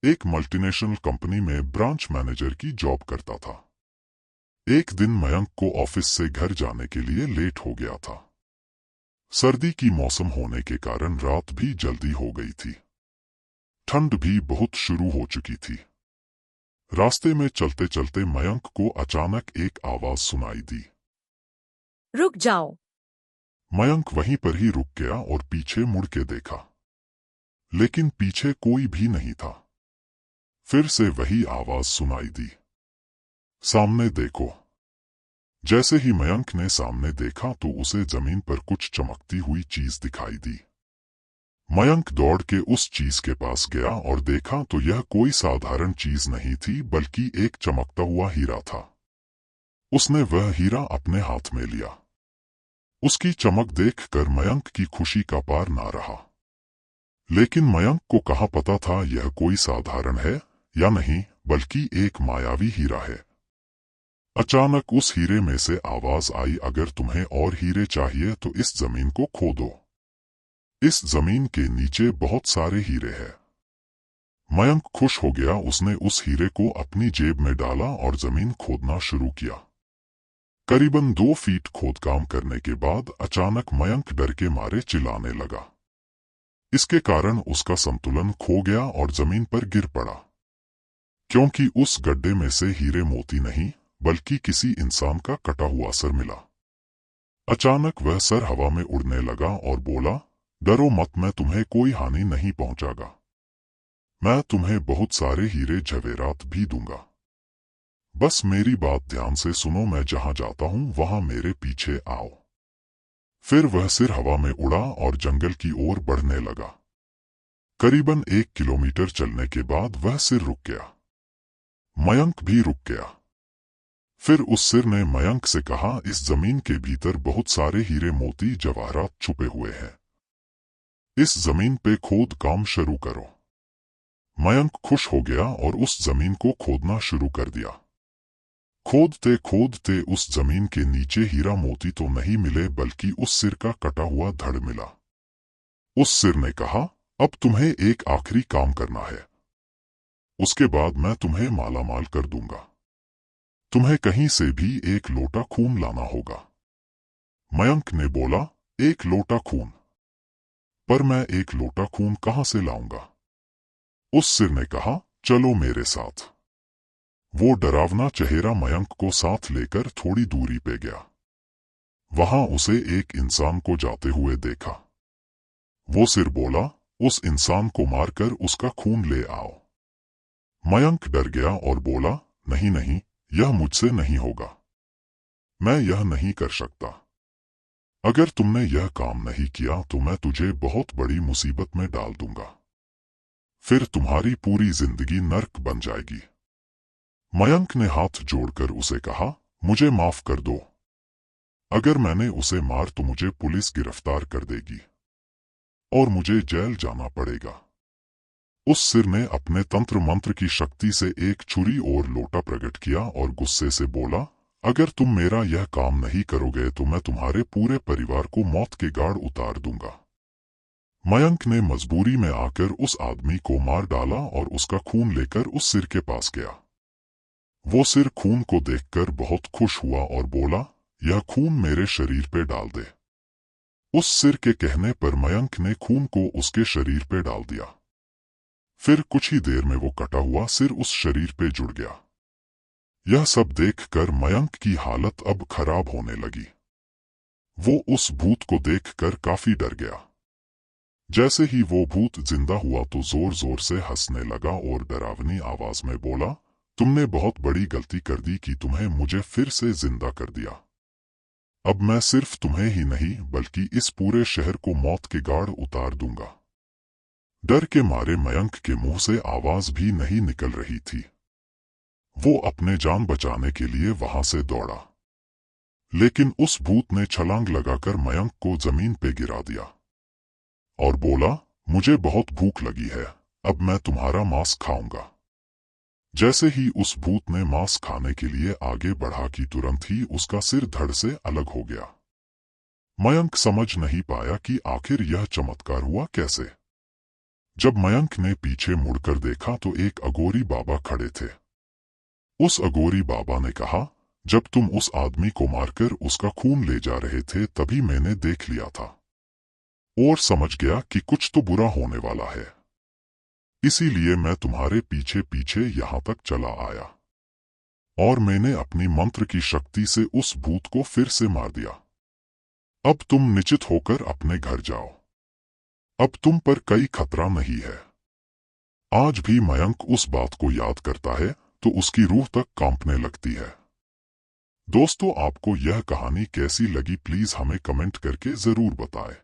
एक multinational company में branch manager की जॉब करता था। एक दिन मयंक को ऑफिस से घर जाने के लिए लेट हो गया था। सर्दी की मौसम होने के कारण रात भी जल्दी हो गई थी। ठंड भी बहुत शुरू हो चुकी थी। रास्ते में चलते चलते मयंक को अचानक एक आवाज सुनाई दी। रुक जाओ। मयंक वहीं पर ही रुक गया और पीछे मुड़ के देखा, लेकिन पीछे कोई भी नहीं था। फिर से वही आवाज सुनाई दी, सामने देखो। जैसे ही मयंक ने सामने देखा तो उसे जमीन पर कुछ चमकती हुई चीज दिखाई दी। मयंक दौड़ के उस चीज के पास गया और देखा तो यह कोई साधारण चीज नहीं थी बल्कि एक चमकता हुआ हीरा था। उसने वह हीरा अपने हाथ में लिया। उसकी चमक देखकर मयंक की खुशी का पार ना रहा। लेकिन मयंक को कहाँ पता था यह कोई साधारण है या नहीं, बल्कि एक मायावी हीरा है। अचानक उस हीरे में से आवाज आई, अगर तुम्हें और हीरे चाहिए तो इस जमीन को खोदो। इस जमीन के नीचे बहुत सारे हीरे हैं। मयंक खुश हो गया। उसने उस हीरे को अपनी जेब में डाला और जमीन खोदना शुरू किया। करीबन 2 फीट खोदकाम करने के बाद अचानक मयंक डर के मारे चिल्लाने लगा। इसके कारण उसका संतुलन खो गया और जमीन पर गिर पड़ा, क्योंकि उस गड्ढे में से हीरे मोती नहीं बल्कि किसी इंसान का कटा हुआ सर मिला। अचानक वह सर हवा में उड़ने लगा और बोला, डरो मत, मैं तुम्हें कोई हानि नहीं पहुंचागा। मैं तुम्हें बहुत सारे हीरे जवेरात भी दूंगा। बस मेरी बात ध्यान से सुनो, मैं जहां जाता हूं वहां मेरे पीछे आओ। फिर वह सिर हवा में उड़ा और जंगल की ओर बढ़ने लगा। करीबन 1 किलोमीटर चलने के बाद वह सिर रुक गया। मयंक भी रुक गया। फिर उस सिर ने मयंक से कहा, इस जमीन के भीतर बहुत सारे हीरे मोती जवाहरात छुपे हुए हैं। इस जमीन पे खोद काम शुरू करो। मयंक खुश हो गया और उस जमीन को खोदना शुरू कर दिया। खोदते खोदते उस जमीन के नीचे हीरा मोती तो नहीं मिले बल्कि उस सिर का कटा हुआ धड़ मिला। उस सिर ने कहा, अब तुम्हें एक आखिरी काम करना है, उसके बाद मैं तुम्हें मालामाल कर दूंगा। तुम्हें कहीं से भी एक लोटा खून लाना होगा। मयंक ने बोला, 1 लोटा खून? पर मैं 1 लोटा खून कहां से लाऊंगा? उस सिर ने कहा, चलो मेरे साथ। वो डरावना चेहरा मयंक को साथ लेकर थोड़ी दूरी पे गया। वहां उसे एक इंसान को जाते हुए देखा। वो सिर बोला, उस इंसान को मारकर उसका खून ले आओ। मयंक डर गया और बोला, नहीं नहीं, यह मुझसे नहीं होगा। मैं यह नहीं कर सकता। अगर तुमने यह काम नहीं किया तो मैं तुझे बहुत बड़ी मुसीबत में डाल दूंगा। फिर तुम्हारी पूरी जिंदगी नर्क बन जाएगी। मयंक ने हाथ जोड़कर उसे कहा, मुझे माफ कर दो। अगर मैंने उसे मार तो मुझे पुलिस गिरफ्तार कर देगी और मुझे जेल जाना पड़ेगा। उस सिर ने अपने तंत्र मंत्र की शक्ति से एक छुरी और लोटा प्रकट किया और गुस्से से बोला, अगर तुम मेरा यह काम नहीं करोगे तो मैं तुम्हारे पूरे परिवार को मौत के गाढ़ उतार दूंगा। मयंक ने मजबूरी में आकर उस आदमी को मार डाला और उसका खून लेकर उस सिर के पास गया। वो सिर खून को देखकर बहुत खुश हुआ और बोला, यह खून मेरे शरीर पे डाल दे। उस सिर के कहने पर मयंक ने खून को उसके शरीर पे डाल दिया। फिर कुछ ही देर में वो कटा हुआ सिर उस शरीर पे जुड़ गया। यह सब देखकर मयंक की हालत अब खराब होने लगी। वो उस भूत को देखकर काफी डर गया। जैसे ही वो भूत जिंदा हुआ तो जोर जोर से हंसने लगा और डरावनी आवाज में बोला, तुमने बहुत बड़ी गलती कर दी कि तुम्हें मुझे फिर से जिंदा कर दिया। अब मैं सिर्फ तुम्हें ही नहीं बल्कि इस पूरे शहर को मौत के गाढ़ उतार दूंगा। डर के मारे मयंक के मुंह से आवाज भी नहीं निकल रही थी। वो अपने जान बचाने के लिए वहां से दौड़ा, लेकिन उस भूत ने छलांग लगाकर मयंक को जमीन पे गिरा दिया और बोला, मुझे बहुत भूख लगी है, अब मैं तुम्हारा मांस खाऊंगा। जैसे ही उस भूत ने मांस खाने के लिए आगे बढ़ा कि तुरंत ही उसका सिर धड़ से अलग हो गया। मयंक समझ नहीं पाया कि आखिर यह चमत्कार हुआ कैसे। जब मयंक ने पीछे मुड़कर देखा तो एक अघोरी बाबा खड़े थे। उस अघोरी बाबा ने कहा, जब तुम उस आदमी को मारकर उसका खून ले जा रहे थे तभी मैंने देख लिया था और समझ गया कि कुछ तो बुरा होने वाला है, इसीलिए मैं तुम्हारे पीछे पीछे यहां तक चला आया और मैंने अपनी मंत्र की शक्ति से उस भूत को फिर से मार दिया। अब तुम निश्चित होकर अपने घर जाओ, अब तुम पर कोई खतरा नहीं है। आज भी मयंक उस बात को याद करता है तो उसकी रूह तक कांपने लगती है। दोस्तों, आपको यह कहानी कैसी लगी प्लीज हमें कमेंट करके जरूर बताएं।